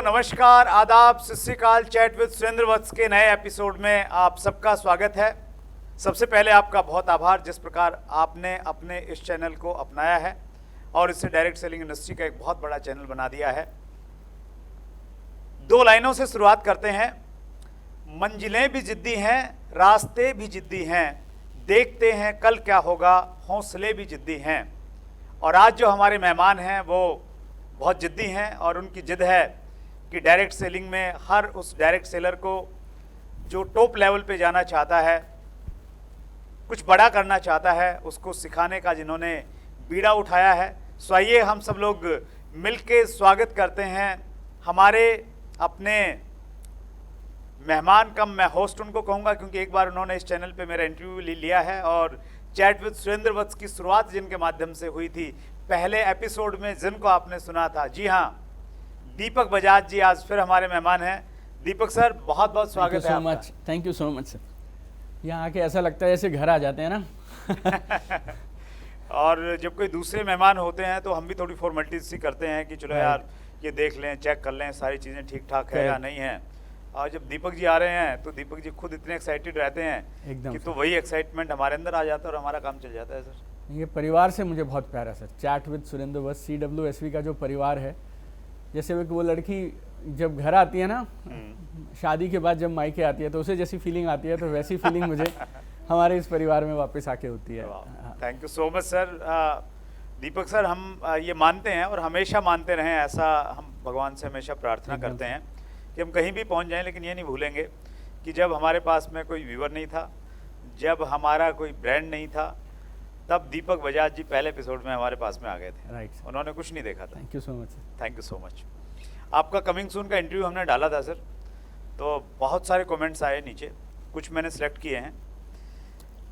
नमस्कार, आदाब, सत श्री अकाल। चैट विद सुरेंद्र वत्स के नए एपिसोड में आप सबका स्वागत है। सबसे पहले आपका बहुत आभार जिस प्रकार आपने अपने इस चैनल को अपनाया है और इससे डायरेक्ट सेलिंग इंडस्ट्री का एक बहुत बड़ा चैनल बना दिया है। दो लाइनों से शुरुआत करते हैं। मंजिलें भी जिद्दी हैं, रास्ते भी जिद्दी हैं, देखते हैं कल क्या होगा, हौसले भी जिद्दी हैं। और आज जो हमारे मेहमान हैं वो बहुत जिद्दी हैं और उनकी जिद है कि डायरेक्ट सेलिंग में हर उस डायरेक्ट सेलर को जो टॉप लेवल पे जाना चाहता है, कुछ बड़ा करना चाहता है, उसको सिखाने का जिन्होंने बीड़ा उठाया है। सो आइए हम सब लोग मिलके स्वागत करते हैं हमारे अपने मेहमान कम मैं होस्ट उनको कहूँगा, क्योंकि एक बार उन्होंने इस चैनल पे मेरा इंटरव्यू लिया है और चैट विद सुरेंद्र वत्स की शुरुआत जिनके माध्यम से हुई थी पहले एपिसोड में, जिनको आपने सुना था। जी हाँ, दीपक बजाज जी आज फिर हमारे मेहमान हैं। दीपक सर, बहुत बहुत स्वागत है आपका। Thank you so much sir. यहाँ आके ऐसा लगता है जैसे घर आ जाते हैं ना। और जब कोई दूसरे मेहमान होते हैं तो हम भी थोड़ी फॉर्मेलिटीज सी करते हैं कि चलो यार ये देख लें, चेक कर लें सारी चीज़ें ठीक ठाक है या नहीं है। और जब दीपक जी आ रहे हैं तो दीपक जी खुद इतने एक्साइटेड रहते हैं एकदम कि तो वही एक्साइटमेंट हमारे अंदर आ जाता है और हमारा काम चल जाता है सर। ये परिवार से मुझे बहुत प्यार है sir. Chat with Surendra Vats CWSV का जो परिवार है, जैसे वो लड़की जब घर आती है ना शादी के बाद, जब मायके आती है तो उसे जैसी फीलिंग आती है, तो वैसी फीलिंग मुझे हमारे इस परिवार में वापस आके होती है। Thank you so much sir. Deepak sir, हम ये मानते हैं और हमेशा मानते रहें, ऐसा हम भगवान से हमेशा प्रार्थना करते हैं कि हम कहीं भी पहुंच जाएं, लेकिन ये नहीं भूलेंगे कि जब हमारे पास में कोई व्यूअर नहीं था, जब हमारा कोई ब्रांड नहीं था, तब दीपक बजाज जी पहले एपिसोड में हमारे पास में आ गए थे। राइट, उन्होंने कुछ नहीं देखा था। Thank you so much. Thank you so much. आपका कमिंग सून का इंटरव्यू हमने डाला था सर, तो बहुत सारे कमेंट्स आए नीचे, कुछ मैंने सेलेक्ट किए हैं।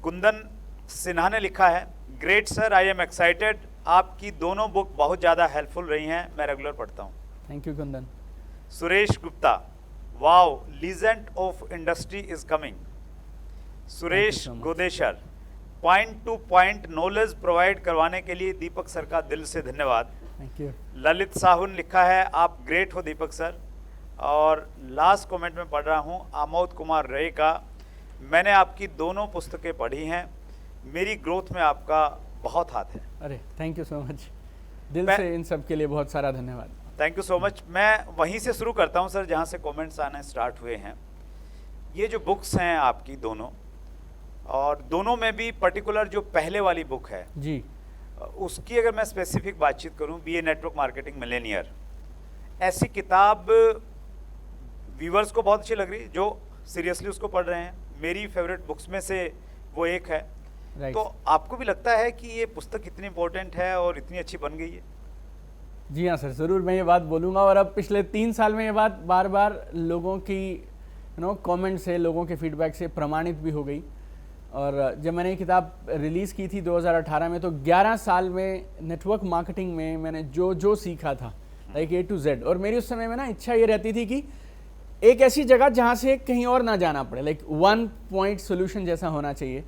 कुंदन सिन्हा ने लिखा है, great sir, I am excited, आपकी दोनों बुक बहुत ज़्यादा हेल्पफुल रही हैं, मैं रेगुलर पढ़ता हूँ। Thank you Kundan. Suresh Gupta, wow, legend of industry is coming. Suresh Godeshar, point to point knowledge provide करवाने के लिए दीपक सर का दिल से धन्यवाद। Thank you. ललित साहू ने लिखा है, आप ग्रेट हो दीपक सर। और लास्ट कमेंट में पढ़ रहा हूँ आमोद कुमार रे का, मैंने आपकी दोनों पुस्तकें पढ़ी हैं, मेरी ग्रोथ में आपका बहुत हाथ है। अरे थैंक यू सो मच, दिल से इन सब के लिए बहुत सारा धन्यवाद। Thank you so much. मैं वहीं से शुरू करता हूं सर जहां से कमेंट्स आने स्टार्ट हुए हैं। ये जो बुक्स हैं आपकी दोनों, और दोनों में भी पर्टिकुलर जो पहले वाली बुक है जी, उसकी अगर मैं स्पेसिफिक बातचीत करूं, BA नेटवर्क मार्केटिंग मिलेनियर, ऐसी किताब व्यूअर्स को बहुत अच्छी लग रही, जो सीरियसली उसको पढ़ रहे हैं। मेरी फेवरेट बुक्स में से वो एक है। तो आपको भी लगता है कि ये पुस्तक इतनी इंपॉर्टेंट है और इतनी अच्छी बन गई है? जी हाँ सर, ज़रूर मैं ये बात बोलूँगा। और अब पिछले 3 साल में ये बात बार बार लोगों की कमेंट से, लोगों के फीडबैक से प्रमाणित भी हो गई। और जब मैंने ये किताब रिलीज़ की थी 2018 में, तो 11 साल में नेटवर्क मार्केटिंग में मैंने जो सीखा था, लाइक A to Z, और मेरी उस समय में ना इच्छा ये रहती थी कि एक ऐसी जगह जहाँ से कहीं और ना जाना पड़े, लाइक वन पॉइंट सोल्यूशन जैसा होना चाहिए,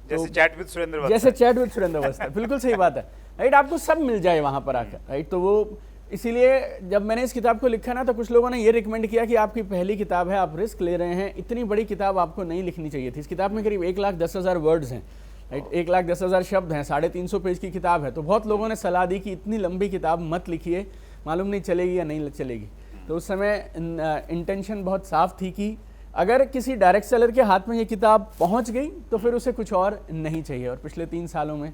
जैसे चैट विद सुरेंद्र वत्स। जैसे चैट विद सुरेंद्र वत्स, बिल्कुल सही बात है। राइट, आपको सब मिल जाए वहाँ पर आकर। राइट, तो वो इसीलिए जब मैंने इस किताब को लिखा ना, तो कुछ लोगों ने ये रिकमेंड किया कि आपकी पहली किताब है, आप रिस्क ले रहे हैं, इतनी बड़ी किताब आपको नहीं लिखनी चाहिए थी। इस किताब में करीब 1,10,000 वर्ड्स हैं। राइट, 1,10,000 शब्द हैं, 350 पेज की किताब है। तो बहुत लोगों ने सलाह दी कि इतनी लंबी किताब मत लिखिए, मालूम नहीं चलेगी या नहीं चलेगी। तो उस समय इंटेंशन बहुत साफ थी कि अगर किसी डायरेक्ट सेलर के हाथ में ये किताब पहुंच गई तो फिर उसे कुछ और नहीं चाहिए। और पिछले 3 सालों में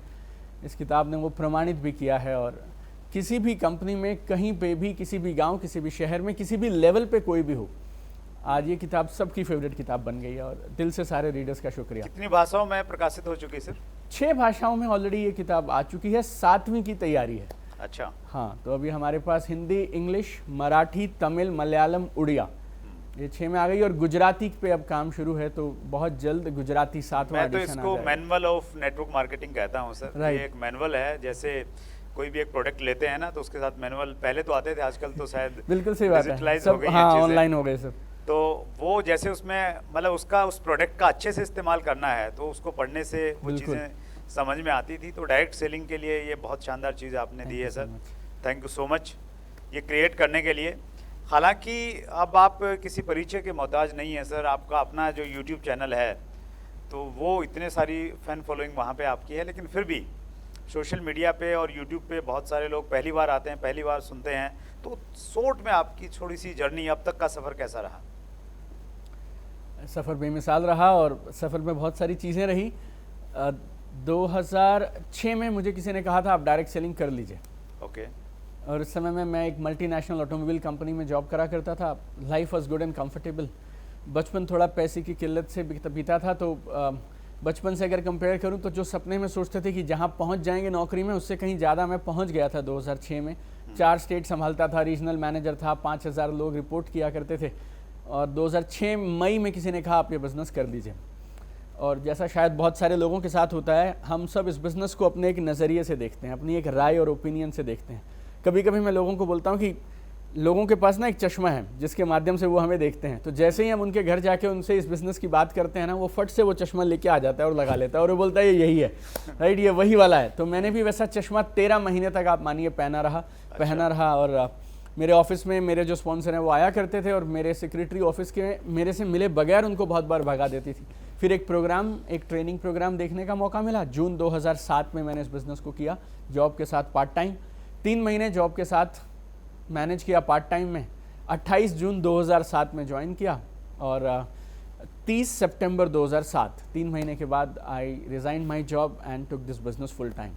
इस किताब ने वो प्रमाणित भी किया है। और किसी भी कंपनी में, कहीं पे भी, किसी भी गांव, किसी भी शहर में, किसी भी लेवल पे कोई भी हो, आज ये किताब सबकी फेवरेट किताब बन गई है। और दिल से सारे रीडर्स का शुक्रिया। कितनी भाषाओं में प्रकाशित हो चुकी है सर? 6 भाषाओं में ऑलरेडी ये किताब आ चुकी है, 7वीं की तैयारी है। अच्छा। हाँ, तो अभी हमारे पास हिंदी, इंग्लिश, मराठी, तमिल, मलयालम, उड़िया, ये 6 में आ गई। और गुजराती पे अब काम शुरू है, तो बहुत जल्द गुजराती 7वां मैं तो एडिशन इसको मैनुअल ऑफ नेटवर्क मार्केटिंग कहता हूँ सर। ये एक मैनुअल है, जैसे कोई भी एक प्रोडक्ट लेते हैं ना, तो उसके साथ मैनुअल पहले तो आते थे, आजकल तो शायद बिल्कुल सही बात है, सब ऑनलाइन हो गए सब। तो वो जैसे उसमें मतलब उसका उस प्रोडक्ट का अच्छे से इस्तेमाल करना है, तो उसको पढ़ने से वो चीज़ें समझ में आती थी। तो डायरेक्ट सेलिंग के लिए ये बहुत शानदार चीज़ आपने दी है sir, thank you so much ये क्रिएट करने के लिए। हालांकि अब आप किसी परिचय के मोहताज नहीं है सर, आपका अपना जो यूट्यूब चैनल है तो वो इतने सारी फ़ैन फॉलोइंग वहाँ पे आपकी है, लेकिन फिर भी सोशल मीडिया पे और यूट्यूब पे बहुत सारे लोग पहली बार आते हैं, पहली बार सुनते हैं। तो शॉर्ट में आपकी थोड़ी सी जर्नी, अब तक का सफ़र कैसा रहा? सफ़र बेमिसाल रहा और सफ़र में बहुत सारी चीज़ें रही। 2006 में मुझे किसी ने कहा था आप डायरेक्ट सेलिंग कर लीजिए। ओके। और उस समय में मैं एक मल्टीनेशनल ऑटोमोबाइल कंपनी में जॉब करा करता था। Life was good and comfortable. बचपन थोड़ा पैसे की किल्लत से बीता था, तो बचपन से अगर कंपेयर करूं तो जो सपने में सोचते थे कि जहां पहुंच जाएंगे नौकरी में, उससे कहीं ज़्यादा मैं पहुंच गया था। 2006 में 4 स्टेट संभालता था, रीजनल मैनेजर था, 5000 लोग रिपोर्ट किया करते थे। और 2006 मई में किसी ने कहा आप ये बिज़नेस कर लीजिए। और जैसा शायद बहुत सारे लोगों के साथ होता है, हम सब इस बिज़नेस को अपने एक नज़रिए से देखते हैं, अपनी एक राय और ओपिनियन से देखते हैं। कभी कभी मैं लोगों को बोलता हूँ कि लोगों के पास ना एक चश्मा है जिसके माध्यम से वो हमें देखते हैं। तो जैसे ही हम उनके घर जाके उनसे इस बिज़नेस की बात करते हैं ना, वो फट से वो चश्मा लेके आ जाता है और लगा लेता है और वो बोलता है ये यही है, राइट, ये वही वाला है। तो मैंने भी वैसा चश्मा 13 महीने तक आप मानिए पहना रहा। और मेरे ऑफिस में मेरे जो स्पॉन्सर हैं वो आया करते थे और मेरे सेक्रेटरी ऑफिस के मेरे से मिले बगैर उनको बहुत बार भगा देती थी। फिर एक ट्रेनिंग प्रोग्राम देखने का मौका मिला। जून 2007 में मैंने इस बिज़नेस को किया जॉब के साथ पार्ट टाइम। 3 महीने जॉब के साथ मैनेज किया पार्ट टाइम में। 28 जून 2007 में ज्वाइन किया और 30 सितंबर 2007, 3 महीने के बाद I resign my job and took this business full time.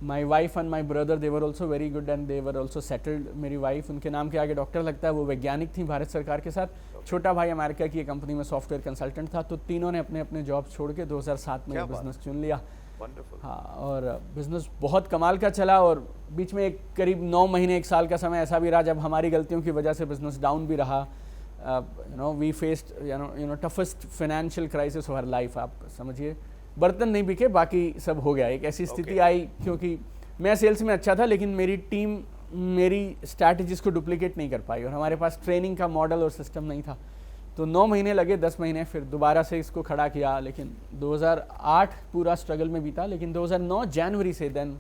My wife and my brother they were also very good and they were also settled. मेरी वाइफ, उनके नाम के आगे डॉक्टर लगता है, वो वैज्ञानिक थी भारत सरकार के साथ। छोटा भाई अमेरिका की एक कंपनी में सॉफ्टवेयर कंसल्टेंट था। तो तीनों ने अपने अपने जॉब छोड़ के 2007 में बिजनेस चुन लिया। हाँ, और बिज़नेस बहुत कमाल का चला। और बीच में एक करीब 9 महीने 1 साल का समय ऐसा भी रहा जब हमारी गलतियों की वजह से बिज़नेस डाउन भी रहा। We faced toughest financial crisis of our life. आप समझिए, बर्तन नहीं बिके, बाकी सब हो गया। एक ऐसी स्थिति आई क्योंकि मैं सेल्स में अच्छा था लेकिन मेरी टीम मेरी स्ट्रैटेजीज को डुप्लीकेट नहीं कर पाई और हमारे पास ट्रेनिंग का मॉडल और सिस्टम नहीं था। तो 9 महीने लगे, 10 महीने फिर दोबारा से इसको खड़ा किया। लेकिन 2008 पूरा स्ट्रगल में बीता, लेकिन 2009 जनवरी से then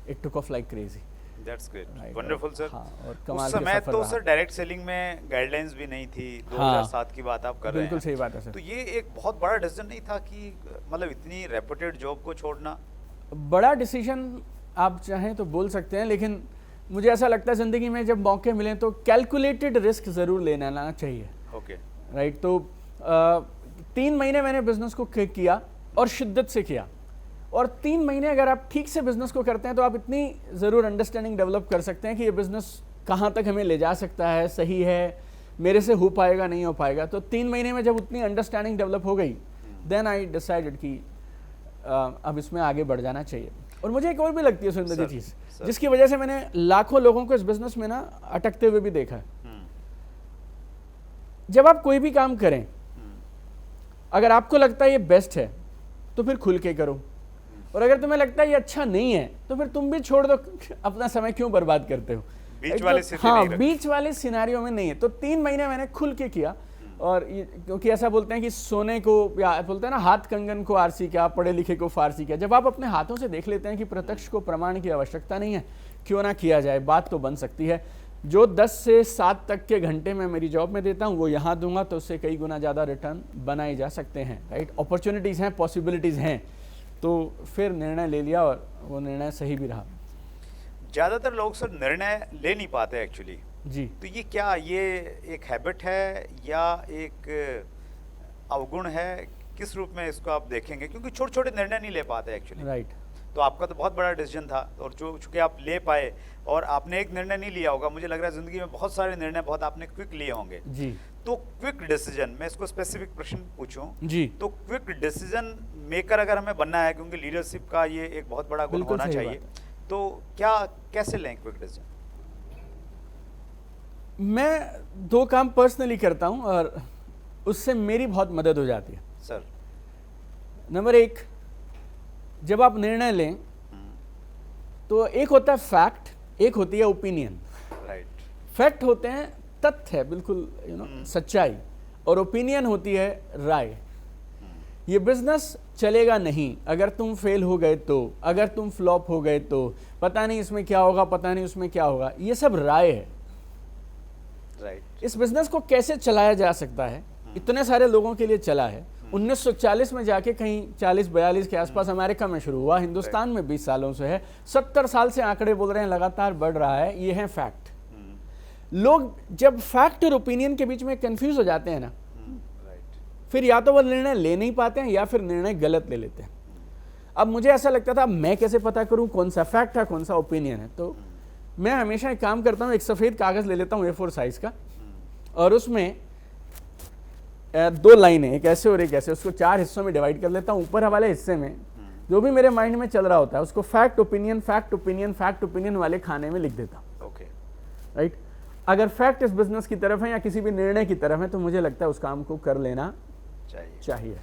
it took off like crazy. That's great, wonderful sir. हाँ, और कमाल उस समय तो सर डायरेक्ट सेलिंग में गाइडलाइंस भी नहीं थी। 2007 की बात आप कर रहे हैं। बिल्कुल सही बात है सर। तो ये एक बहुत बड़ा डिसीजन नहीं था कि मतलब इतनी रेपुटेड जॉब को छोड़ना? बड़ा डिसीजन आप चाहें तो बोल सकते हैं, लेकिन मुझे ऐसा लगता है ज़िंदगी में जब मौके मिलें तो कैलकुलेटेड रिस्क ज़रूर लेना चाहिए। Okay, right. तो 3 महीने मैंने बिज़नेस को किया और शिद्दत से किया। और 3 महीने अगर आप ठीक से बिज़नेस को करते हैं तो आप इतनी ज़रूर अंडरस्टैंडिंग डेवलप कर सकते हैं कि ये बिज़नेस कहाँ तक हमें ले जा सकता है, सही है, मेरे से हो पाएगा नहीं हो पाएगा। तो 3 महीने में जब उतनी अंडरस्टैंडिंग डेवलप हो गई, देन आई डिसाइडेड कि अब इसमें आगे बढ़ जाना चाहिए। और मुझे एक और भी लगती है सुंदर जी चीज़, जिसकी वजह से मैंने लाखों लोगों को इस बिज़नेस में ना अटकते हुए भी देखा है। जब आप कोई भी काम करें, अगर आपको लगता है ये बेस्ट है तो फिर खुल के करो, और अगर तुम्हें लगता है ये अच्छा नहीं है तो फिर तुम भी छोड़ दो। अपना समय क्यों बर्बाद करते हो? बीच वाले हाँ, बीच वाले सिनेरियो में नहीं है। तो 3 महीने मैंने खुल के किया। और क्योंकि ऐसा बोलते हैं कि सोने को, या बोलते हैं ना, हाथ कंगन को आरसी क्या, पढ़े लिखे को फारसी क्या। जब आप अपने हाथों से देख लेते हैं कि प्रत्यक्ष को प्रमाण की आवश्यकता नहीं है, क्यों ना किया जाए, बात तो बन सकती है। जो 10 से 7 तक के घंटे मैं मेरी जॉब में देता हूँ वो यहाँ दूंगा तो उससे कई गुना ज़्यादा रिटर्न बनाए जा सकते हैं। राइट, अपॉर्चुनिटीज़ हैं, पॉसिबिलिटीज़ हैं। तो फिर निर्णय ले लिया और वो निर्णय सही भी रहा। ज़्यादातर लोग सर निर्णय ले नहीं पाते एक्चुअली जी। तो ये क्या, ये एक हैबिट है या एक अवगुण है, किस रूप में इसको आप देखेंगे? क्योंकि छोटे छोटे निर्णय नहीं ले पाते एक्चुअली। राइट। तो आपका तो बहुत बड़ा डिसीजन था और जो चूँकि आप ले पाए, और आपने एक निर्णय नहीं लिया होगा, मुझे लग रहा है ज़िंदगी में बहुत सारे निर्णय बहुत आपने क्विक लिए होंगे। जी। तो क्विक डिसीजन, मैं इसको स्पेसिफिक प्रश्न पूछूं जी, तो क्विक डिसीजन मेकर अगर हमें बनना है, क्योंकि लीडरशिप का ये एक बहुत बड़ा गुण होना चाहिए, तो क्या कैसे लें क्विक डिसीजन? मैं 2 काम पर्सनली करता हूं और उससे मेरी बहुत मदद हो जाती है सर। नंबर 1, जब आप निर्णय लें तो एक होता है फैक्ट, एक होती है ओपिनियन। राइट। फैक्ट होते हैं तथ्य है, बिल्कुल सच्चाई, और ओपिनियन होती है राय। ये बिजनेस चलेगा नहीं अगर तुम फेल हो गए तो, अगर तुम फ्लॉप हो गए तो, पता नहीं इसमें क्या होगा, पता नहीं उसमें क्या होगा, ये सब राय है। राइट। इस बिजनेस को कैसे चलाया जा सकता है, इतने सारे लोगों के लिए चला है। 1940 में जाके कहीं 40-42 के आसपास अमेरिका में शुरू हुआ, हिंदुस्तान में 20 सालों से है, 70 साल से आंकड़े बोल रहे हैं, लगातार बढ़ रहा है। ये है फैक्ट। लोग जब फैक्ट और ओपिनियन के बीच में कंफ्यूज हो जाते हैं ना, फिर या तो वो निर्णय ले नहीं पाते हैं या फिर निर्णय गलत ले लेते हैं। अब मुझे ऐसा लगता था मैं कैसे पता करूं कौन सा फैक्ट है कौन सा ओपिनियन है, तो मैं हमेशा एक काम करता हूं, एक सफ़ेद कागज़ ले लेता हूं A4 साइज़ का, और उसमें 2 लाइनें, एक ऐसे और एक ऐसे, उसको 4 हिस्सों में डिवाइड कर लेता हूं। ऊपर वाले हिस्से में जो भी मेरे माइंड में चल रहा होता है उसको fact opinion fact opinion fact opinion वाले खाने में लिख देता हूं। Okay, right. अगर फैक्ट इस बिजनेस की तरफ है या किसी भी निर्णय की तरफ है तो मुझे लगता है उस काम को कर लेना चाहिए।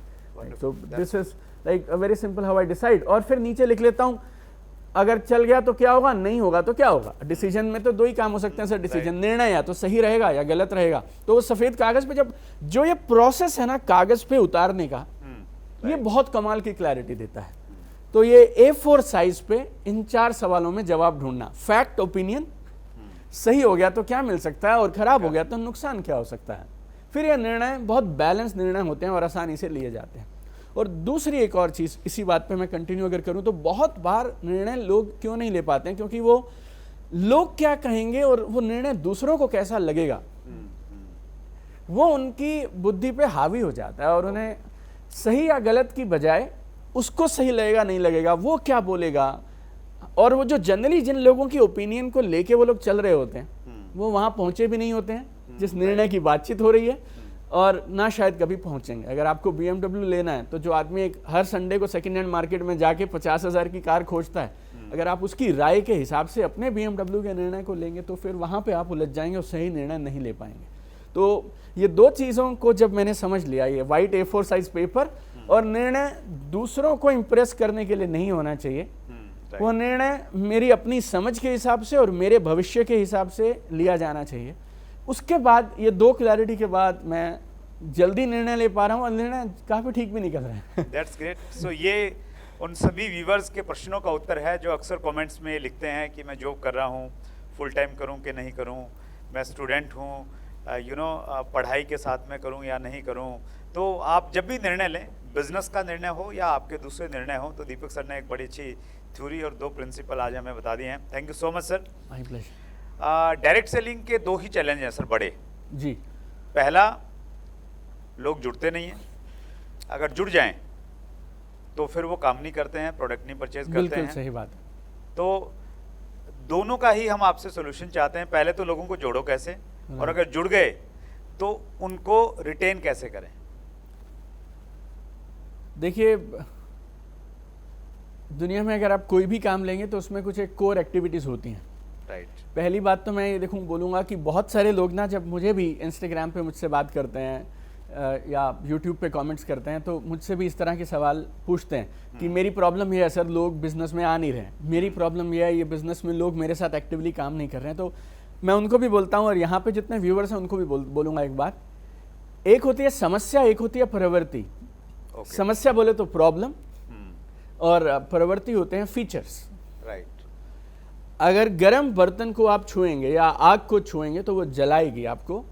So this is like a very simple how I decide. और फिर नीचे लिख लेता हूं अगर चल गया तो क्या होगा, नहीं होगा तो क्या होगा। डिसीजन में तो 2 ही काम हो सकते हैं सर, डिसीजन निर्णय या तो सही रहेगा या गलत रहेगा। तो वो सफेद कागज पे जब जो ये प्रोसेस है ना कागज पे उतारने का, ये बहुत कमाल की क्लैरिटी देता है। तो ये A4 साइज पे इन 4 सवालों में जवाब ढूंढना, फैक्ट ओपिनियन, सही हो गया तो क्या मिल सकता है और खराब हो गया तो नुकसान क्या हो सकता है। फिर ये निर्णय बहुत बैलेंस निर्णय होते हैं और आसानी से लिए जाते हैं। और दूसरी एक और चीज़, इसी बात पे मैं कंटिन्यू अगर करूं तो बहुत बार निर्णय लोग क्यों नहीं ले पाते हैं, क्योंकि वो लोग क्या कहेंगे और वो निर्णय दूसरों को कैसा लगेगा, वो उनकी बुद्धि पे हावी हो जाता है और उन्हें सही या गलत की बजाय उसको सही लगेगा नहीं लगेगा, वो क्या बोलेगा, और वो जो जनरली जिन लोगों की ओपिनियन को लेके वो लोग चल रहे होते हैं वो वहाँ पहुँचे भी नहीं होते हैं जिस निर्णय की बातचीत हो रही है, और ना शायद कभी पहुंचेंगे। अगर आपको BMW लेना है तो जो आदमी एक हर संडे को सेकेंड हैंड मार्केट में जाके 50,000 की कार खोजता है, अगर आप उसकी राय के हिसाब से अपने BMW के निर्णय को लेंगे तो फिर वहाँ पे आप उलझ जाएंगे और सही निर्णय नहीं ले पाएंगे। तो ये 2 चीज़ों को जब मैंने समझ लिया, ये वाइट A4 साइज पेपर, और निर्णय दूसरों को इम्प्रेस करने के लिए नहीं होना चाहिए, वो निर्णय मेरी अपनी समझ के हिसाब से और मेरे भविष्य के हिसाब से लिया जाना चाहिए। उसके बाद ये 2 क्लैरिटी के बाद मैं जल्दी निर्णय ले पा रहा हूँ और निर्णय काफ़ी ठीक भी निकल रहे हैं। That's great. सो ये उन सभी व्यूवर्स के प्रश्नों का उत्तर है जो अक्सर कमेंट्स में लिखते हैं कि मैं जॉब कर रहा हूँ, फुल टाइम करूँ कि नहीं करूँ, मैं स्टूडेंट हूँ, पढ़ाई के साथ में करूँ या नहीं करूँ। तो आप जब भी निर्णय लें, बिजनेस का निर्णय हो या आपके दूसरे निर्णय हो, तो दीपक सर ने एक बड़ी अच्छी थ्योरी और 2 प्रिंसिपल आज हमें बता दिए हैं। Thank you so much sir. My pleasure. Direct selling के 2 ही चैलेंज हैं सर बड़े जी। पहला, लोग जुड़ते नहीं हैं, अगर जुड़ जाएं तो फिर वो काम नहीं करते हैं, प्रोडक्ट नहीं परचेज करते हैं। बिल्कुल सही बात है। तो दोनों का ही हम आपसे सोल्यूशन चाहते हैं। पहले तो लोगों को जोड़ो कैसे, और अगर जुड़ गए तो उनको रिटेन कैसे करें। देखिए, दुनिया में अगर आप कोई भी काम लेंगे तो उसमें कुछ एक कोर एक्टिविटीज़ होती हैं। राइट। पहली बात तो मैं ये बोलूँगा कि बहुत सारे लोग ना, जब मुझे भी इंस्टाग्राम पे मुझसे बात करते हैं या यूट्यूब पे कमेंट्स करते हैं तो मुझसे भी इस तरह के सवाल पूछते हैं कि मेरी प्रॉब्लम ये है सर, लोग बिज़नेस में आ नहीं रहे हैं, मेरी प्रॉब्लम ये है ये बिज़नेस में लोग मेरे साथ एक्टिवली काम नहीं कर रहे हैं। तो मैं उनको भी बोलता हूँ और यहाँ पे जितने व्यूवर्स हैं उनको भी बोलूँगा एक बात, एक होती है समस्या, एक होती है प्रवृत्ति। समस्या बोले तो प्रॉब्लम, और प्रवृत्ति होते हैं फीचर्स। राइट। अगर गर्म बर्तन को आप छुएंगे या आग को छुएंगे तो वो जलाएगी आपको,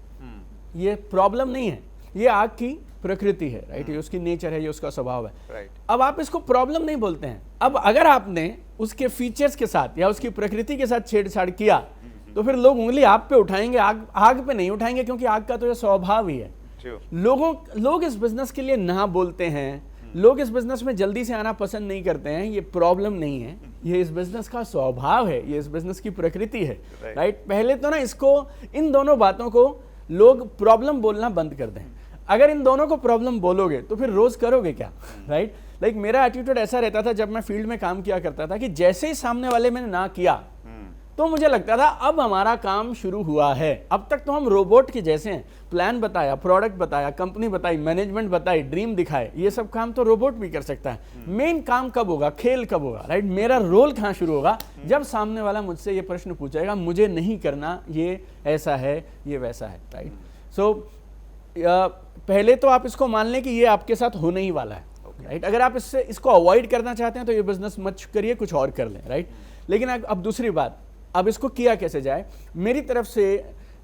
ये प्रॉब्लम नहीं है, ये आग की प्रकृति है। राइट। ये उसकी नेचर है, ये उसका स्वभाव है। राइट। अब आप इसको प्रॉब्लम नहीं बोलते हैं। अब अगर आपने उसके फीचर्स के साथ या उसकी प्रकृति के साथ छेड़छाड़ किया तो फिर लोग उंगली आप पे उठाएंगे, आग पे नहीं उठाएंगे, क्योंकि आग का तो ये स्वभाव ही है। लोग इस बिजनेस के लिए ना बोलते हैं, लोग इस बिजनेस में जल्दी से आना पसंद नहीं करते हैं। ये प्रॉब्लम नहीं है, ये इस बिजनेस का स्वभाव है, ये इस बिजनेस की प्रकृति है। राइट। पहले तो ना इसको, इन दोनों बातों को लोग प्रॉब्लम बोलना बंद कर दें। अगर इन दोनों को प्रॉब्लम बोलोगे तो फिर रोज करोगे क्या। राइट। लाइक मेरा एटीट्यूड ऐसा रहता था जब मैं फील्ड में काम किया करता था कि जैसे ही सामने वाले मैंने ना किया तो मुझे लगता था अब हमारा काम शुरू हुआ है। अब तक तो हम रोबोट के जैसे हैं, प्लान बताया, प्रोडक्ट बताया, कंपनी बताई, मैनेजमेंट बताई, ड्रीम दिखाए, ये सब काम तो रोबोट भी कर सकता है। मेन काम कब होगा, खेल कब होगा। राइट। मेरा रोल कहाँ शुरू होगा, जब सामने वाला मुझसे ये प्रश्न पूछेगा, मुझे नहीं करना, ये ऐसा है, ये वैसा है। राइट। सो पहले तो आप इसको मान लें कि ये आपके साथ होने ही वाला है। राइट। अगर आप इसको अवॉइड करना चाहते हैं तो ये बिजनेस मत करिए, कुछ और कर लें। राइट। लेकिन अब दूसरी बात, अब इसको किया कैसे जाए। मेरी तरफ से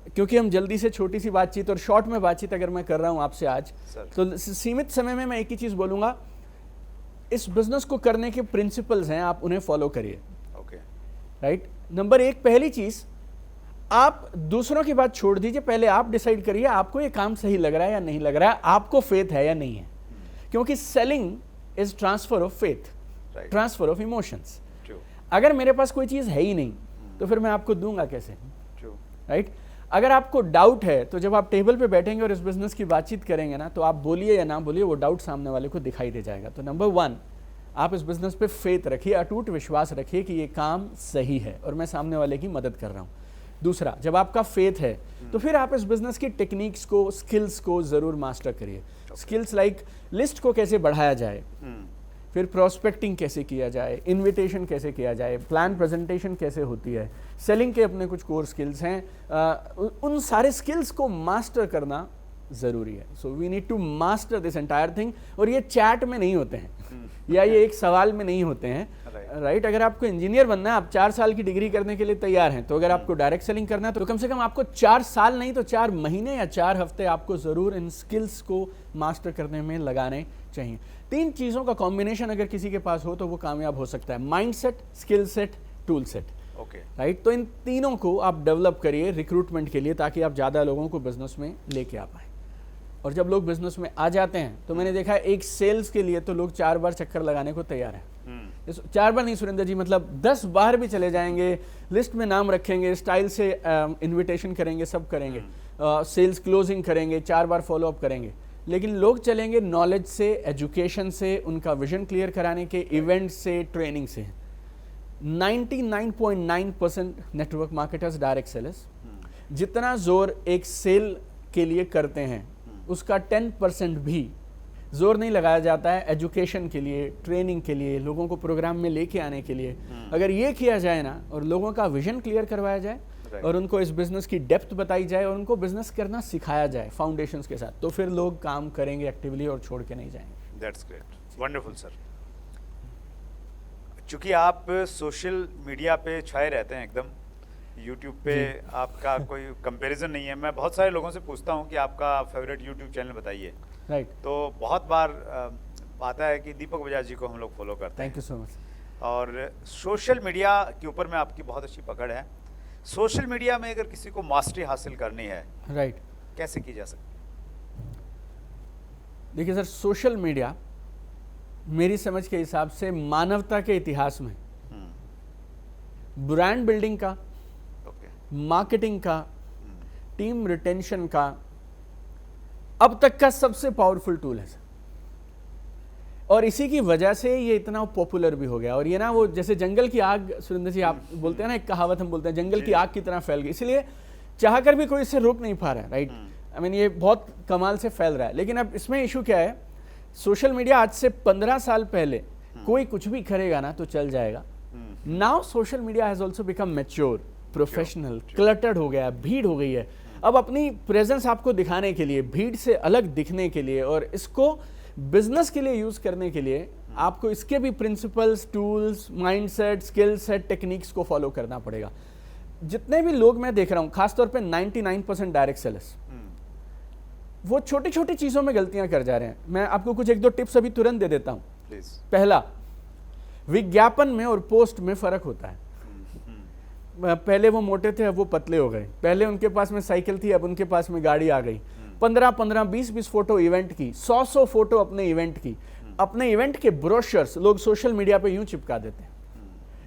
क्योंकि हम जल्दी से छोटी सी बातचीत और शॉर्ट में बातचीत अगर मैं कर रहा हूं आपसे आज, तो सीमित समय में मैं एक ही चीज बोलूंगा, इस बिजनेस को करने के प्रिंसिपल्स हैं, आप उन्हें फॉलो करिए। Okay, right. नंबर एक, पहली चीज, आप दूसरों की बात छोड़ दीजिए, पहले आप डिसाइड करिए आपको ये काम सही लग रहा है या नहीं लग रहा है, आपको फेथ है या नहीं है। क्योंकि selling is transfer of faith, transfer of emotions. अगर मेरे पास कोई चीज है ही नहीं तो फिर मैं आपको दूंगा कैसे? राइट। अगर आपको डाउट है तो जब आप टेबल पे बैठेंगे और इस बिजनेस की बातचीत करेंगे ना, तो आप बोलिए या ना बोलिए, वो डाउट सामने वाले को दिखाई दे जाएगा। तो नंबर 1, आप इस बिजनेस पे फेथ रखिए, अटूट विश्वास रखिए कि ये काम सही है और मैं सामने वाले की मदद कर रहा हूँ। दूसरा, जब आपका फेथ है तो फिर आप इस बिजनेस की टेक्निक्स को, स्किल्स को जरूर मास्टर करिए। स्किल्स लाइक लिस्ट को कैसे बढ़ाया जाए, फिर प्रोस्पेक्टिंग कैसे किया जाए, इनविटेशन कैसे किया जाए, प्लान प्रेजेंटेशन कैसे होती है, सेलिंग के अपने कुछ कोर स्किल्स हैं, उन सारे स्किल्स को मास्टर करना ज़रूरी है। So we need to master this entire thing. और ये चैट में नहीं होते हैं या ये एक सवाल में नहीं होते हैं। राइट। अगर आपको इंजीनियर बनना है, आप 4 साल की डिग्री करने के लिए तैयार हैं, तो अगर आपको डायरेक्ट सेलिंग करना है तो कम से कम आपको 4 साल नहीं तो 4 महीने या 4 हफ्ते आपको ज़रूर इन स्किल्स को मास्टर करने में लगाने चाहिए। 3 चीज़ों का कॉम्बिनेशन अगर किसी के पास हो तो वो कामयाब हो सकता है, mind set, skill set, tool set. Okay, right. तो इन तीनों को आप डेवलप करिए रिक्रूटमेंट के लिए, ताकि आप ज़्यादा लोगों को बिजनेस में लेके आ पाए। और जब लोग बिजनेस में आ जाते हैं तो मैंने देखा है, एक सेल्स के लिए तो लोग 4 बार चक्कर लगाने को तैयार हैं। 4 बार नहीं सुरेंद्र जी, मतलब 10 बार भी चले जाएंगे, लिस्ट में नाम रखेंगे, स्टाइल से इनविटेशन करेंगे, सब करेंगे, सेल्स क्लोजिंग करेंगे, 4 बार फॉलोअप करेंगे। लेकिन लोग चलेंगे नॉलेज से, एजुकेशन से, उनका विजन क्लियर कराने के, इवेंट से, ट्रेनिंग से। 99.9% नेटवर्क मार्केटर्स डायरेक्ट सेलर्स जितना जोर एक सेल के लिए करते हैं, उसका 10% भी जोर नहीं लगाया जाता है एजुकेशन के लिए, ट्रेनिंग के लिए, लोगों को प्रोग्राम में लेके आने के लिए। अगर ये किया जाए ना, और लोगों का विजन क्लियर करवाया जाए, और उनको इस बिजनेस की डेप्थ बताई जाए, और उनको बिजनेस करना सिखाया जाए फाउंडेशंस के साथ, तो फिर लोग काम करेंगे एक्टिवली और छोड़ के नहीं जाएंगे। That's great, wonderful sir. चूंकि आप सोशल मीडिया पे छाए रहते हैं एकदम, यूट्यूब पे आपका कोई कंपैरिजन नहीं है। मैं बहुत सारे लोगों से पूछता हूँ कि आपका फेवरेट यूट्यूब चैनल बताइए। राइट। तो बहुत बार आता है कि दीपक बजाज जी को हम लोग फॉलो करते हैं। Thank you so much. और सोशल मीडिया के ऊपर में आपकी बहुत अच्छी पकड़ है। सोशल मीडिया में अगर किसी को मास्टरी हासिल करनी है, राइट, कैसे की जा सकती? देखिए सर, सोशल मीडिया मेरी समझ के हिसाब से मानवता के इतिहास में ब्रांड बिल्डिंग का, मार्केटिंग का, टीम रिटेंशन का अब तक का सबसे पावरफुल टूल है सर। और इसी की वजह से ये इतना पॉपुलर भी हो गया। और ये ना, वो जैसे जंगल की आग, सुरेंद्र जी आप बोलते हैं ना, एक कहावत हम बोलते हैं, जंगल की आग की तरह फैल गई। इसलिए चाहकर भी कोई इसे रोक नहीं पा रहा है। राइट। आई मीन ये बहुत कमाल से फैल रहा है। लेकिन अब इसमें इशू क्या है, सोशल मीडिया आज से 15 साल पहले कोई कुछ भी करेगा ना तो चल जाएगा। Now social media has also become mature, professional, cluttered हो गया, भीड़ हो गई है। अब अपनी प्रेजेंस आपको दिखाने के लिए, भीड़ से अलग दिखने के लिए, और इसको बिजनेस के लिए यूज करने के लिए आपको इसके भी principles, tools, mindset, skill set, techniques को फॉलो करना पड़ेगा। जितने भी लोग मैं देख रहा हूं, खासतौर पे 99% डायरेक्ट सेलर्स, वो छोटी छोटी चीजों में गलतियां कर जा रहे हैं। मैं आपको कुछ 1-2 टिप्स अभी तुरंत दे देता हूं। पहला, विज्ञापन में और पोस्ट में फर्क होता है। पहले वो मोटे थे, अब वो पतले हो गए। पहले उनके पास में साइकिल थी, अब उनके पास में गाड़ी आ गई। 15-15, 20-20 फोटो इवेंट की, 100-100 फोटो अपने इवेंट की, अपने इवेंट के ब्रोशर्स लोग सोशल मीडिया पे यूं चिपका देते हैं।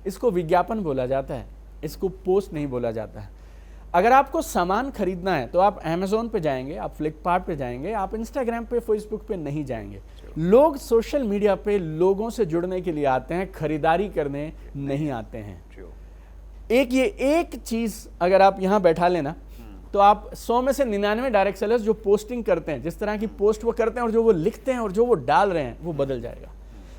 इसको विज्ञापन बोला जाता है, इसको पोस्ट नहीं बोला जाता है। अगर आपको सामान खरीदना है तो आप अमेज़न पे जाएंगे, आप फ्लिपकार्ट पे जाएंगे, आप इंस्टाग्राम पे, फेसबुक पे नहीं जाएंगे। लोग सोशल मीडिया पे लोगों से जुड़ने के लिए आते हैं, खरीदारी करने नहीं आते हैं। एक चीज अगर आप यहां बैठा लेना, तो आप 100 में से 99 डायरेक्ट सेलर्स जो पोस्टिंग करते हैं, जिस तरह की पोस्ट वो करते हैं और जो वो लिखते हैं और जो वो डाल रहे हैं, वो बदल जाएगा।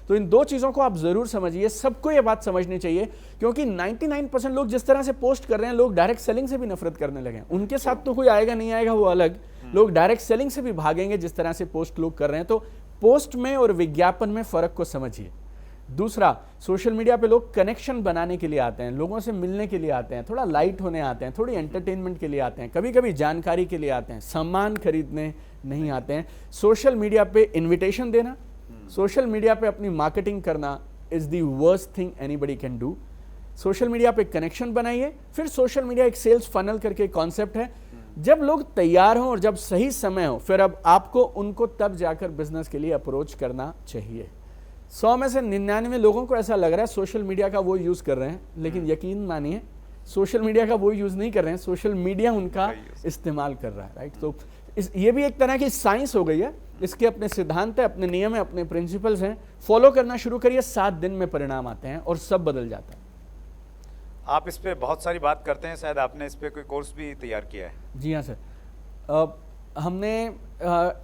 तो इन 2 चीज़ों को आप ज़रूर समझिए। सबको ये बात समझनी चाहिए, क्योंकि 99% लोग जिस तरह से पोस्ट कर रहे हैं, लोग डायरेक्ट सेलिंग से भी नफरत करने लगे हैं। उनके साथ तो कोई आएगा नहीं आएगा वो अलग, लोग डायरेक्ट सेलिंग से भी भागेंगे जिस तरह से पोस्ट लोग कर रहे हैं। तो पोस्ट में और विज्ञापन में फ़र्क को समझिए। दूसरा, सोशल मीडिया पे लोग कनेक्शन बनाने के लिए आते हैं, लोगों से मिलने के लिए आते हैं, थोड़ा लाइट होने आते हैं, थोड़ी एंटरटेनमेंट के लिए आते हैं, कभी कभी जानकारी के लिए आते हैं, सामान खरीदने नहीं आते हैं। सोशल मीडिया पे इनविटेशन देना, सोशल मीडिया पे अपनी मार्केटिंग करना is the worst thing anybody can do. Social media पे कनेक्शन बनाइए। फिर सोशल मीडिया एक सेल्स फनल करके कॉन्सेप्ट है, जब लोग तैयार हों और जब सही समय हो, फिर अब आपको उनको तब जाकर बिजनेस के लिए अप्रोच करना चाहिए। 100 में से 99 लोगों को ऐसा लग रहा है सोशल मीडिया का वो यूज कर रहे हैं, लेकिन यकीन मानिए सोशल मीडिया का वो यूज नहीं कर रहे हैं, सोशल मीडिया उनका इस्तेमाल कर रहा है, राइट। तो ये भी एक तरह की साइंस हो गई है, इसके अपने सिद्धांत है, अपने नियम है, अपने प्रिंसिपल्स हैं। फॉलो करना शुरू करिए, 7 दिन में परिणाम आते हैं और सब बदल जाता है। आप इस पे बहुत सारी बात करते हैं, शायद आपने इस पे कोई कोर्स भी तैयार किया है? जी हाँ सर, हमने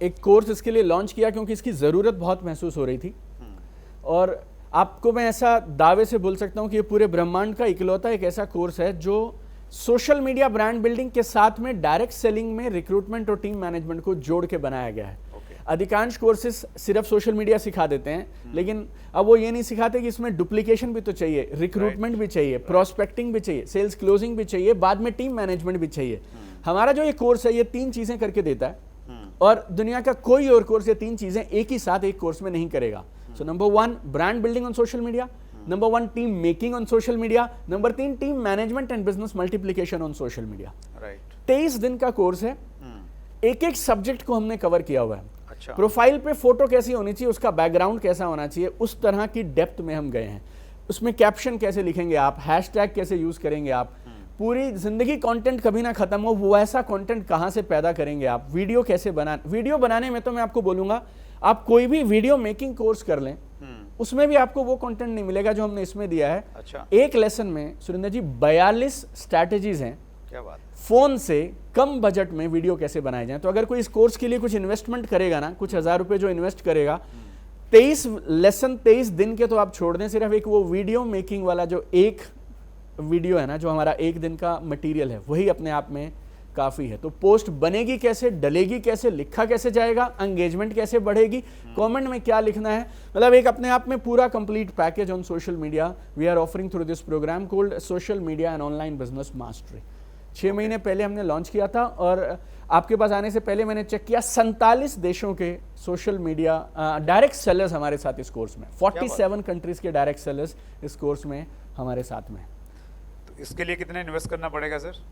एक कोर्स इसके लिए लॉन्च किया क्योंकि इसकी ज़रूरत बहुत महसूस हो रही थी। और आपको मैं ऐसा दावे से बोल सकता हूँ कि ये पूरे ब्रह्मांड का इकलौता एक ऐसा कोर्स है जो सोशल मीडिया ब्रांड बिल्डिंग के साथ में डायरेक्ट सेलिंग में रिक्रूटमेंट और टीम मैनेजमेंट को जोड़ के बनाया गया है। अधिकांश कोर्सेज सिर्फ सोशल मीडिया सिखा देते हैं, लेकिन अब वो ये नहीं सिखाते कि इसमें डुप्लीकेशन भी तो चाहिए, रिक्रूटमेंट भी चाहिए, प्रोस्पेक्टिंग भी चाहिए, सेल्स क्लोजिंग भी चाहिए, बाद में टीम मैनेजमेंट भी चाहिए। हमारा जो ये कोर्स है ये 3 चीजें करके देता है, और दुनिया का कोई और कोर्स ये 3 चीजें एक ही साथ एक कोर्स में नहीं करेगा। So number 1 brand building on social media, number 1 team making on social media, number 3 team management and business multiplication on social media. 23 दिन का कोर्स है, एक सब्जेक्ट को हमने कवर किया हुआ है। प्रोफाइल पे फोटो कैसी होनी चाहिए, उसका बैकग्राउंड कैसा होना चाहिए, उस तरह की डेप्थ में हम गए हैं। उसमें कैप्शन कैसे लिखेंगे आप, हैशटैग कैसे यूज करेंगे आप, पूरी जिंदगी कंटेंट कभी ना खत्म हो वो ऐसा कंटेंट कहां से पैदा करेंगे आप, वीडियो कैसे वीडियो बनाने में तो मैं आपको बोलूंगा आप कोई भी वीडियो मेकिंग कोर्स कर लें, उसमें भी आपको वो कंटेंट नहीं मिलेगा जो हमने इसमें दिया है। एक लेसन में सुरेंद्र जी 42 स्ट्रैटेजीज हैं। क्या बात। फोन से कम बजट में वीडियो कैसे बनाए जाएं। तो अगर कोई इस कोर्स के लिए कुछ इन्वेस्टमेंट करेगा ना, कुछ 1000 रुपए जो इन्वेस्ट करेगा, 23 लेसन 23 दिन के तो आप छोड़ दें, सिर्फ एक वो वीडियो मेकिंग वाला जो एक वीडियो है ना, जो हमारा 1 दिन का मटेरियल है, वही अपने आप में काफी है। तो पोस्ट बनेगी कैसे, डलेगी कैसे, लिखा कैसे जाएगा, एंगेजमेंट कैसे बढ़ेगी, कमेंट में क्या लिखना है, मतलब एक अपने आप में पूरा complete package on social media we are offering through this programme called social media and online business mastery. 6 महीने पहले हमने लॉन्च किया था, और आपके पास आने से पहले मैंने चेक किया 47 देशों के सोशल मीडिया डायरेक्ट सेलर्स हमारे साथ इस कोर्स में, 47 कंट्रीज के डायरेक्ट सेलर्स इस कोर्स में हमारे साथ में। तो इसके लिए कितना इन्वेस्ट करना पड़ेगा सर?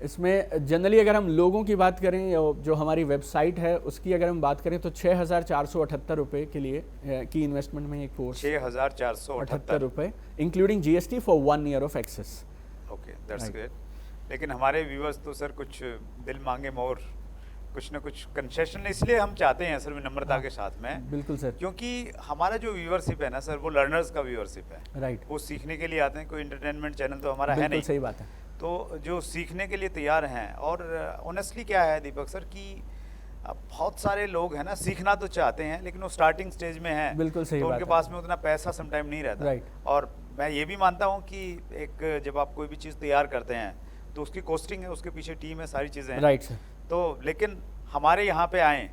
इसमें जनरली अगर हम लोगों की बात करें, जो हमारी वेबसाइट है उसकी अगर हम बात करें, तो 6,478 रुपए के लिए की इन्वेस्टमेंट में ये कोर्स 6,478 रुपए including GST for 1 year of access. Okay, that's great. लेकिन हमारे व्यूअर्स तो सर कुछ दिल मांगे मोर, कुछ ना कुछ कंसेशन इसलिए हम चाहते हैं सर विनम्रता के साथ में। बिल्कुल सर, क्योंकि हमारा जो व्यूअरशिप है ना सर, वो लर्नर्स का व्यूअरशिप है। राइट, वो सीखने के लिए आते हैं, कोई एंटरटेनमेंट चैनल तो हमारा है नहीं। सही बात है। तो जो सीखने के लिए तैयार हैं, और ऑनेस्टली क्या है दीपक सर कि बहुत सारे लोग हैं ना, सीखना तो चाहते हैं लेकिन वो स्टार्टिंग स्टेज में हैं, बिल्कुल सही तो बात उनके है। पास में उतना पैसा समटाइम नहीं रहता। राइट। और मैं ये भी मानता हूँ कि एक जब आप कोई भी चीज़ तैयार करते हैं तो उसकी कॉस्टिंग है, उसके पीछे टीम है, सारी चीज़ें हैं। Right sir. तो लेकिन हमारे यहाँ पे आए,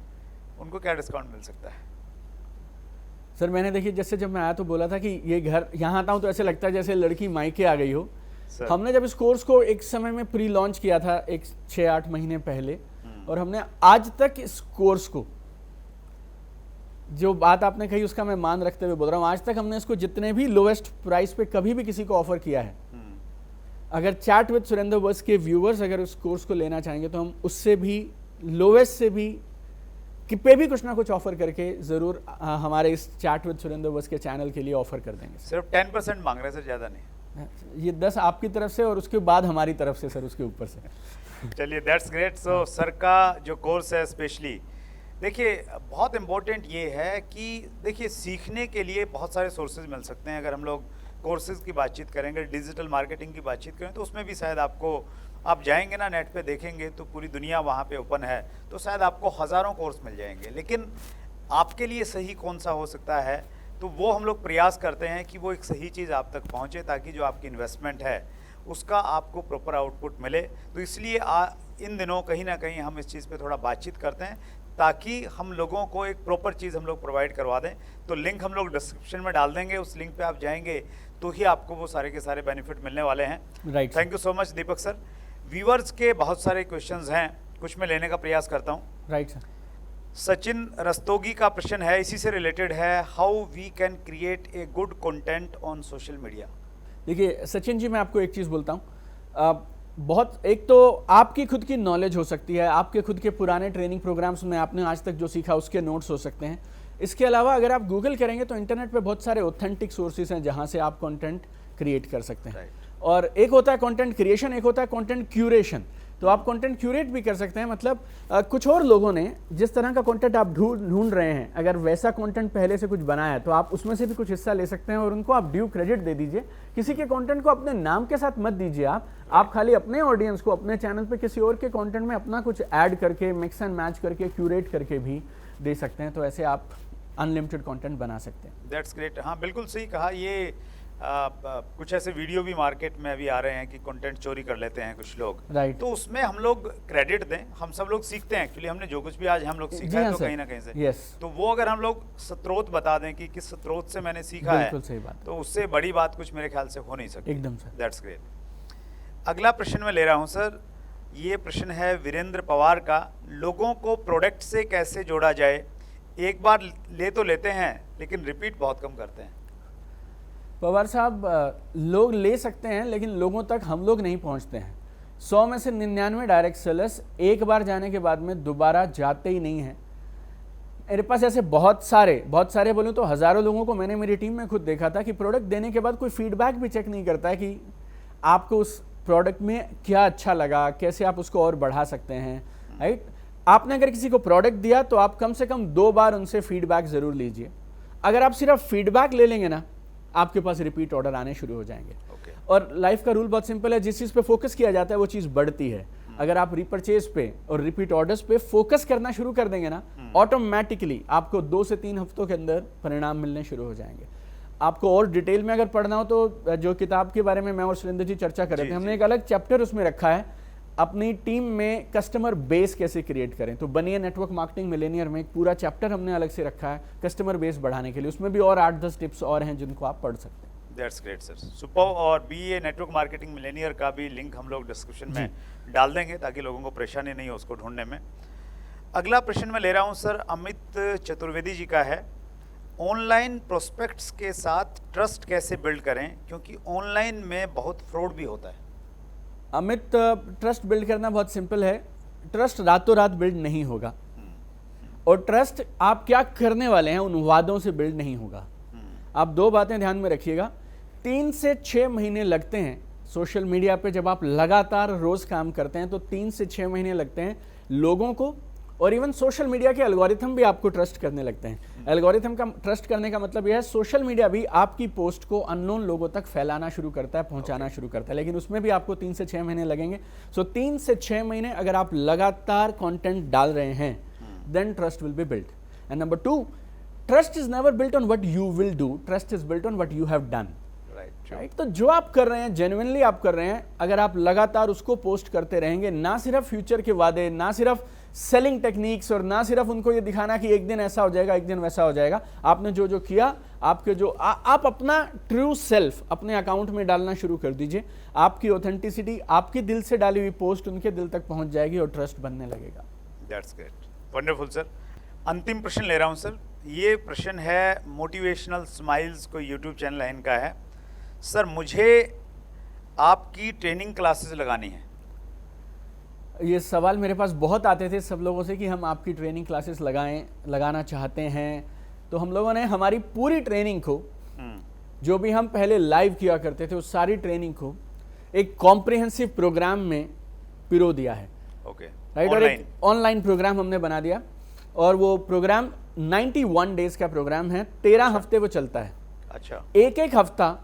उनको क्या डिस्काउंट मिल सकता है? सर मैंने देखिए, जैसे जब मैं आया तो बोला था कि ये घर यहाँ आता हूँ तो ऐसे लगता है जैसे लड़की मायके आ गई हो। हमने जब इस कोर्स को एक समय में प्री लॉन्च किया था, एक 6-8 महीने पहले, और हमने आज तक इस कोर्स को, जो बात आपने कही उसका मैं मान रखते हुए बोल रहा हूँ, आज तक हमने इसको जितने भी लोएस्ट प्राइस पे कभी भी किसी को ऑफर किया है। अगर चैट विद सुरेंद्र बस के व्यूअर्स अगर उस कोर्स को लेना चाहेंगे तो हम उससे भी लोएस्ट से भी पे भी कुछ ना कुछ ऑफर करके जरूर हमारे इस चैट विद सुरेंद्र बस के चैनल के लिए ऑफर कर देंगे। सिर्फ 10% मांग रहे हैं सर, ज़्यादा नहीं। ये 10 आपकी तरफ से और उसके बाद हमारी तरफ से सर, उसके ऊपर से। चलिए, दैट्स ग्रेट। सो सर का जो कोर्स है स्पेशली, देखिए बहुत इम्पोर्टेंट ये है कि देखिए सीखने के लिए बहुत सारे सोर्सेज मिल सकते हैं। अगर हम लोग कोर्सेज की बातचीत करेंगे, डिजिटल मार्केटिंग की बातचीत करें, तो उसमें भी शायद आपको, आप जाएंगे ना नेट पे देखेंगे तो पूरी दुनिया वहाँ पे ओपन है, तो शायद आपको हज़ारों कोर्स मिल जाएंगे। लेकिन आपके लिए सही कौन सा हो सकता है, तो वो हम लोग प्रयास करते हैं कि वो एक सही चीज़ आप तक पहुँचे, ताकि जो आपकी इन्वेस्टमेंट है उसका आपको प्रॉपर आउटपुट मिले। तो इसलिए इन दिनों कहीं ना कहीं हम इस चीज़ पे थोड़ा बातचीत करते हैं ताकि हम लोगों को एक प्रॉपर चीज़ हम लोग प्रोवाइड करवा दें। तो लिंक हम लोग डिस्क्रिप्शन में डाल देंगे, उस लिंक पे आप जाएंगे तो ही आपको वो सारे के सारे बेनिफिट मिलने वाले हैं। Right. Thank you so much Deepak sir. Viewers के बहुत सारे क्वेश्चंस हैं, कुछ मैं लेने का प्रयास करता हूँ। Right sir. सचिन रस्तोगी का प्रश्न है, इसी से रिलेटेड है, how we can create a good content on social media. देखिए सचिन जी, मैं आपको एक चीज़ बोलता हूँ, बहुत एक तो आपकी खुद की नॉलेज हो सकती है, आपके खुद के पुराने ट्रेनिंग प्रोग्राम्स में आपने आज तक जो सीखा उसके नोट्स हो सकते हैं। इसके अलावा अगर आप गूगल करेंगे तो इंटरनेट पे बहुत सारे ऑथेंटिक सोर्सेज हैं जहाँ से आप कंटेंट क्रिएट कर सकते हैं। और एक होता है कंटेंट क्रिएशन, एक होता है कंटेंट क्यूरेशन। तो आप कंटेंट क्यूरेट भी कर सकते हैं, मतलब कुछ और लोगों ने जिस तरह का कंटेंट आप ढूंढ रहे हैं, अगर वैसा कंटेंट पहले से कुछ बनाया है तो आप उसमें से भी कुछ हिस्सा ले सकते हैं और उनको आप ड्यू क्रेडिट दे दीजिए। किसी के कंटेंट को अपने नाम के साथ मत दीजिए, आप खाली अपने ऑडियंस को अपने चैनल पे किसी और के कंटेंट में अपना कुछ ऐड करके, मिक्स एंड मैच करके, क्यूरेट करके भी दे सकते हैं। तो ऐसे आप अनलिमिटेड कंटेंट बना सकते हैं। That's great. हाँ बिल्कुल सही कहा। ये कुछ ऐसे वीडियो भी मार्केट में अभी आ रहे हैं कि कंटेंट चोरी कर लेते हैं कुछ लोग। राइट। तो उसमें हम लोग क्रेडिट दें, हम सब लोग सीखते हैं एक्चुअली, हमने जो कुछ भी आज हम लोग सीखा है तो कहीं ना कहीं से। यस। तो वो अगर हम लोग स्रोत बता दें कि किस स्रोत से मैंने सीखा है, बिल्कुल सही बात, तो उससे बड़ी बात कुछ मेरे ख्याल से हो नहीं सकती। एकदम सर। That's great. अगला प्रश्न मैं ले रहा हूँ सर, ये प्रश्न है वीरेंद्र पवार का, लोगों को प्रोडक्ट से कैसे जोड़ा जाए, एक बार ले तो लेते हैं लेकिन रिपीट बहुत कम करते हैं। पवार साहब, लोग ले सकते हैं लेकिन लोगों तक हम लोग नहीं पहुंचते हैं। 100 में से 99 डायरेक्ट सेलर्स एक बार जाने के बाद में दोबारा जाते ही नहीं हैं। मेरे पास ऐसे बहुत सारे बोलूं तो हज़ारों लोगों को मैंने मेरी टीम में खुद देखा था कि प्रोडक्ट देने के बाद कोई फीडबैक भी चेक नहीं करता है कि आपको उस प्रोडक्ट में क्या अच्छा लगा, कैसे आप उसको और बढ़ा सकते हैं। राइट। आपने अगर किसी को प्रोडक्ट दिया तो आप कम से कम 2 बार उनसे फीडबैक ज़रूर लीजिए। अगर आप सिर्फ फीडबैक ले लेंगे ना, आपके पास रिपीट ऑर्डर आने शुरू हो जाएंगे। और लाइफ का रूल बहुत सिंपल है, जिस चीज़ पे फोकस किया जाता है वो चीज़ बढ़ती है। अगर आप रिपर्चेज पे और रिपीट ऑर्डर्स पे फोकस करना शुरू कर देंगे ना, ऑटोमेटिकली आपको 2 से 3 हफ्तों के अंदर परिणाम मिलने शुरू हो जाएंगे। आपको और डिटेल में अगर पढ़ना हो तो जो किताब के बारे में मैं और सुरेंद्र जी चर्चा कर रहे थे, हमने एक अलग चैप्टर उसमें रखा है, अपनी टीम में कस्टमर बेस कैसे क्रिएट करें। तो बनिए नेटवर्क मार्केटिंग मिलेनियर में एक पूरा चैप्टर हमने अलग से रखा है कस्टमर बेस बढ़ाने के लिए। उसमें भी और 8-10 टिप्स और हैं जिनको आप पढ़ सकते हैं। That's great sir, super. और BA नेटवर्क मार्केटिंग मिलेनियर का भी लिंक हम लोग डिस्क्रिप्शन में डाल देंगे ताकि लोगों को परेशानी नहीं हो उसको ढूंढने में। अगला प्रश्न मैं ले रहा हूं सर, अमित चतुर्वेदी जी का है, ऑनलाइन प्रोस्पेक्ट्स के साथ ट्रस्ट कैसे बिल्ड करें, क्योंकि ऑनलाइन में बहुत फ्रॉड भी होता है। अमित, ट्रस्ट बिल्ड करना बहुत सिंपल है। ट्रस्ट रातों रात बिल्ड नहीं होगा और ट्रस्ट आप क्या करने वाले हैं उन वादों से बिल्ड नहीं होगा। आप 2 बातें ध्यान में रखिएगा। 3 से 6 महीने लगते हैं सोशल मीडिया पे, जब आप लगातार रोज काम करते हैं तो 3 से 6 महीने लगते हैं लोगों को, और इवन सोशल मीडिया के एल्गोरिथम भी आपको ट्रस्ट करने लगते हैं। एल्गोरिथम का ट्रस्ट करने का मतलब यह है सोशल मीडिया भी आपकी पोस्ट को अननोन लोगों तक फैलाना शुरू करता है, पहुंचाना शुरू करता है, लेकिन उसमें भी आपको 3 से 6 महीने लगेंगे। सो 3 से 6 महीने अगर आप लगातार कंटेंट डाल रहे हैं, then trust will be built. And number 2, trust is never built on what you will do, trust is built on what you have done. Right. तो जो आप कर रहे हैं, जेन्युइनली आप कर रहे हैं, अगर आप लगातार उसको पोस्ट करते रहेंगे, ना सिर्फ फ्यूचर के वादे, ना सिर्फ सेलिंग टेक्निक्स, और ना सिर्फ उनको ये दिखाना कि एक दिन ऐसा हो जाएगा, एक दिन वैसा हो जाएगा, आपने जो जो किया, आपके जो आप अपना ट्रू सेल्फ अपने अकाउंट में डालना शुरू कर दीजिए। आपकी ऑथेंटिसिटी, आपके दिल से डाली हुई पोस्ट उनके दिल तक पहुंच जाएगी और ट्रस्ट बनने लगेगा। That's great, wonderful sir. अंतिम प्रश्न ले रहा हूं सर, ये प्रश्न है मोटिवेशनल स्माइल्स, कोई यूट्यूब चैनल है इनका है, सर मुझे आपकी ट्रेनिंग क्लासेस लगानी है। ये सवाल मेरे पास बहुत आते थे सब लोगों से कि हम आपकी ट्रेनिंग क्लासेस लगाना चाहते हैं। तो हम लोगों ने हमारी पूरी ट्रेनिंग को, जो भी हम पहले लाइव किया करते थे, उस सारी ट्रेनिंग को एक कॉम्प्रिहेंसिव प्रोग्राम में पिरो दिया है। Okay, right. और एक ऑनलाइन प्रोग्राम हमने बना दिया, और वो प्रोग्राम 91 डेज का प्रोग्राम है, 13 हफ्ते वो चलता है। अच्छा। एक हफ्ता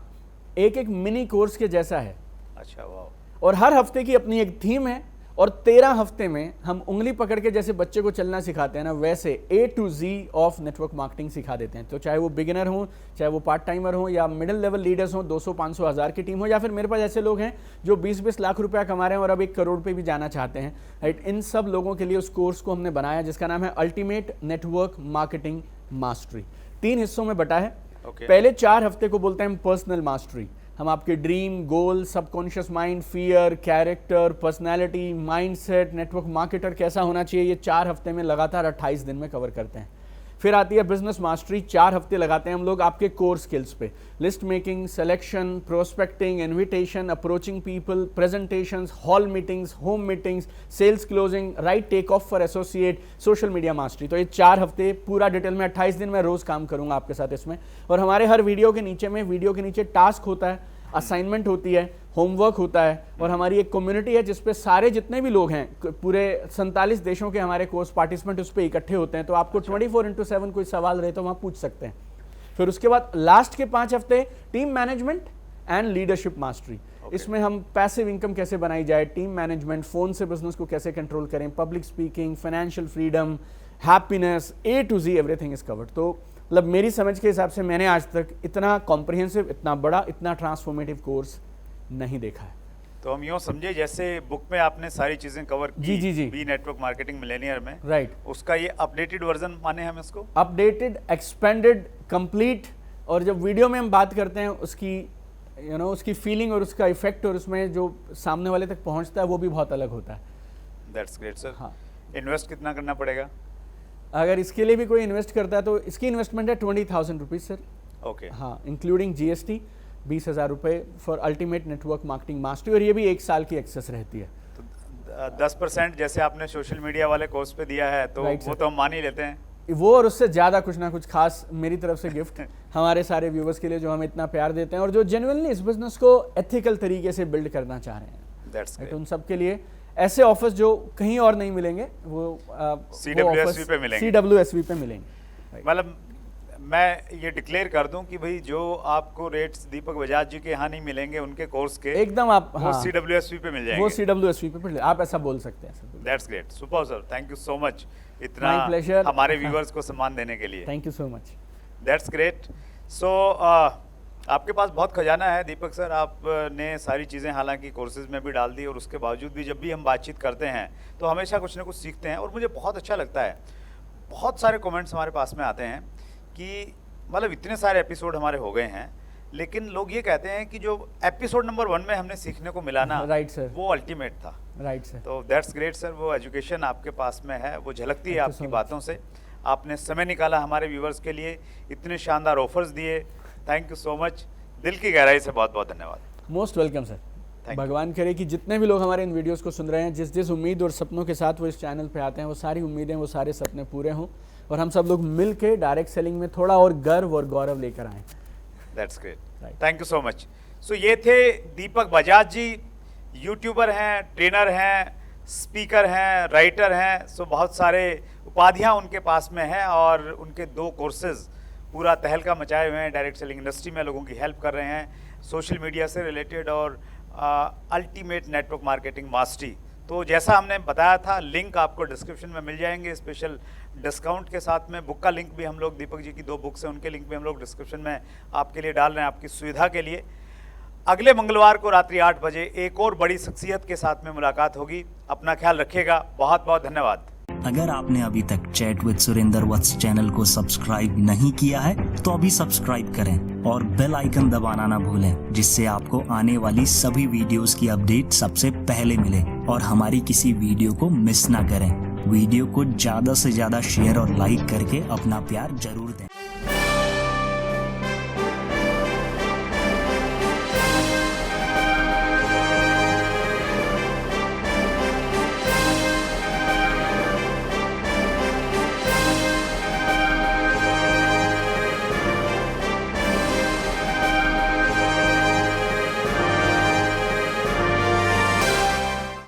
एक मिनी कोर्स के जैसा है। अच्छा, वाह। और हर हफ्ते की अपनी एक थीम है और 13 हफ्ते में हम उंगली पकड़ के जैसे बच्चे को चलना सिखाते हैं ना, वैसे A to Z of network marketing सिखा देते हैं। तो चाहे वो बिगिनर हो, चाहे वो पार्ट टाइमर हो, या मिडिल लेवल लीडर्स हो, 200, 500, 1000 की टीम हो, या फिर मेरे पास ऐसे लोग हैं जो 20-20 लाख रुपया कमा रहे हैं और अब 1 करोड़ पे भी जाना चाहते हैं, राइट। इन सब लोगों के लिए उस कोर्स को हमने बनाया जिसका नाम है अल्टीमेट नेटवर्क मार्केटिंग मास्टरी। 3 हिस्सों में बटा है। पहले 4 हफ्ते को बोलते हैं पर्सनल मास्टरी। हम आपके dream, goal, subconscious mind, fear, character, personality, mindset, network marketer कैसा होना चाहिए, ये 4 हफ्ते में लगातार 28 दिन में कवर करते हैं। फिर आती है बिजनेस मास्टरी। 4 हफ्ते लगाते हैं हम लोग आपके कोर स्किल्स पे, list making, selection, prospecting, invitation, approaching people, presentations, hall meetings, home meetings, sales closing, right take off for associate, social media mastery. तो ये 4 हफ्ते पूरा डिटेल में 28 दिन में रोज काम करूंगा आपके साथ इसमें। और हमारे हर वीडियो के नीचे टास्क होता है, असाइनमेंट होती है, होमवर्क होता है, और हमारी एक कम्युनिटी है जिसपे सारे जितने भी लोग हैं, पूरे 47 देशों के हमारे कोर्स पार्टिसिपेंट उस पर इकट्ठे होते हैं। तो आपको 24/7 कोई सवाल रहे तो वहाँ पूछ सकते हैं। फिर उसके बाद लास्ट के 5 हफ्ते team management and leadership mastery. इसमें हम पैसिव इनकम कैसे बनाई जाए, टीम मैनेजमेंट, फोन से बिजनेस को कैसे कंट्रोल करें, public speaking, financial freedom, happiness, A to Z everything is covered. तो मतलब मेरी समझ के हिसाब से मैंने आज तक इतना कॉम्प्रिहेंसिव, इतना बड़ा, इतना ट्रांसफॉर्मेटिव कोर्स नहीं देखा है। तो हम यूँ समझे जैसे बुक में आपने सारी चीजें कवर की, जी। बी नेटवर्क मार्केटिंग मिलेनियर में, राइट। उसका ये अपडेटेड वर्जन माने हम इसको, अपडेटेड, एक्सपेंडेड, कंप्लीट। और जब वीडियो में हम बात करते हैं उसकी उसकी फीलिंग और उसका इफेक्ट और उसमें जो सामने वाले तक पहुंचता है वो भी बहुत अलग होता है। That's great sir. हाँ। इन्वेस्ट कितना करना पड़ेगा? अगर इसके लिए भी कोई इन्वेस्ट करता है तो इसकी इन्वेस्टमेंट है 20,000 रुपीज सर। ओके। हाँ, इंक्लूडिंग GST 20,000 रुपये for ultimate network marketing mastery, और ये भी 1 साल की एक्सेस रहती है। तो 10% जैसे आपने सोशल मीडिया वाले कोर्स पे दिया है तो Right, वो sir. तो हम मान ही लेते हैं, वो और उससे ज़्यादा कुछ ना कुछ खास मेरी तरफ से गिफ्ट हमारे सारे व्यूवर्स के लिए जो हमें इतना प्यार देते हैं और जो जेन्युइनली इस बिजनेस को एथिकल तरीके से बिल्ड करना चाह रहे हैं। That's great. उन सब के लिए ऐसे ऑफर्स जो कहीं और नहीं मिलेंगे वो CWSV पे मिलेंगे। CWSV पे मिलेंगे। मतलब मैं ये डिक्लेयर कर दूं कि भाई जो आपको रेट्स दीपक बजाज जी के यहाँ नहीं मिलेंगे उनके कोर्स के, एकदम आप वो CWSV पे मिल जाएंगे। वो CWSV पे आप ऐसा बोल सकते हैं। That's great, super sir, thank you so much इतना My pleasure. हमारे व्यूअर्स को सम्मान देने के लिए। Thank you so much. That's great. So आपके पास बहुत खजाना है दीपक सर, आपने सारी चीज़ें हालांकि कोर्सेज में भी डाल दी और उसके बावजूद भी जब भी हम बातचीत करते हैं तो हमेशा कुछ ना कुछ सीखते हैं और मुझे बहुत अच्छा लगता है। बहुत सारे कमेंट्स हमारे पास में आते हैं कि मतलब इतने सारे एपिसोड हमारे हो गए हैं लेकिन लोग ये कहते हैं कि जो एपिसोड नंबर 1 में हमने सीखने को मिला ना, राइट सर, वो अल्टीमेट था। Right sir. तो दैट्स ग्रेट सर, वो एजुकेशन आपके पास में है, वो झलकती है आपकी बातों से। आपने समय निकाला हमारे व्यूवर्स के लिए, इतने शानदार ऑफर्स दिए, थैंक यू सो मच, दिल की गहराई से बहुत बहुत धन्यवाद। Most welcome sir. भगवान करे कि जितने भी लोग हमारे इन वीडियोस को सुन रहे हैं, जिस उम्मीद और सपनों के साथ वो इस चैनल पे आते हैं, वो सारी उम्मीदें, वो सारे सपने पूरे हों और हम सब लोग मिल के डायरेक्ट सेलिंग में थोड़ा और गर्व और गौरव लेकर आएँ। That's great, thank you so much. So ये थे दीपक बजाज जी, यूट्यूबर हैं, ट्रेनर हैं, स्पीकर हैं, राइटर हैं। सो बहुत सारे उपाधियां उनके पास में हैं और उनके 2 कोर्सेज पूरा तहलका मचाए हुए हैं। डायरेक्ट सेलिंग इंडस्ट्री में लोगों की हेल्प कर रहे हैं, सोशल मीडिया से रिलेटेड और अल्टीमेट नेटवर्क मार्केटिंग मास्टरी। तो जैसा हमने बताया था, लिंक आपको डिस्क्रिप्शन में मिल जाएंगे स्पेशल डिस्काउंट के साथ में। बुक का लिंक भी हम लोग, दीपक जी की 2 बुक्स हैं उनके लिंक भी हम लोग डिस्क्रिप्शन में आपके लिए डाल रहे हैं आपकी सुविधा के लिए। अगले मंगलवार को रात्रि 8 बजे एक और बड़ी शख्सियत के साथ में मुलाकात होगी। अपना ख्याल रखिएगा, बहुत बहुत धन्यवाद। अगर आपने अभी तक chat with Surendra Vats channel को सब्सक्राइब नहीं किया है तो अभी सब्सक्राइब करें और बेल आइकन दबाना ना भूलें, जिससे आपको आने वाली सभी वीडियोस की अपडेट सबसे पहले मिले और हमारी किसी वीडियो को मिस ना करें। वीडियो को ज्यादा से ज्यादा शेयर और लाइक करके अपना प्यार जरूर दें।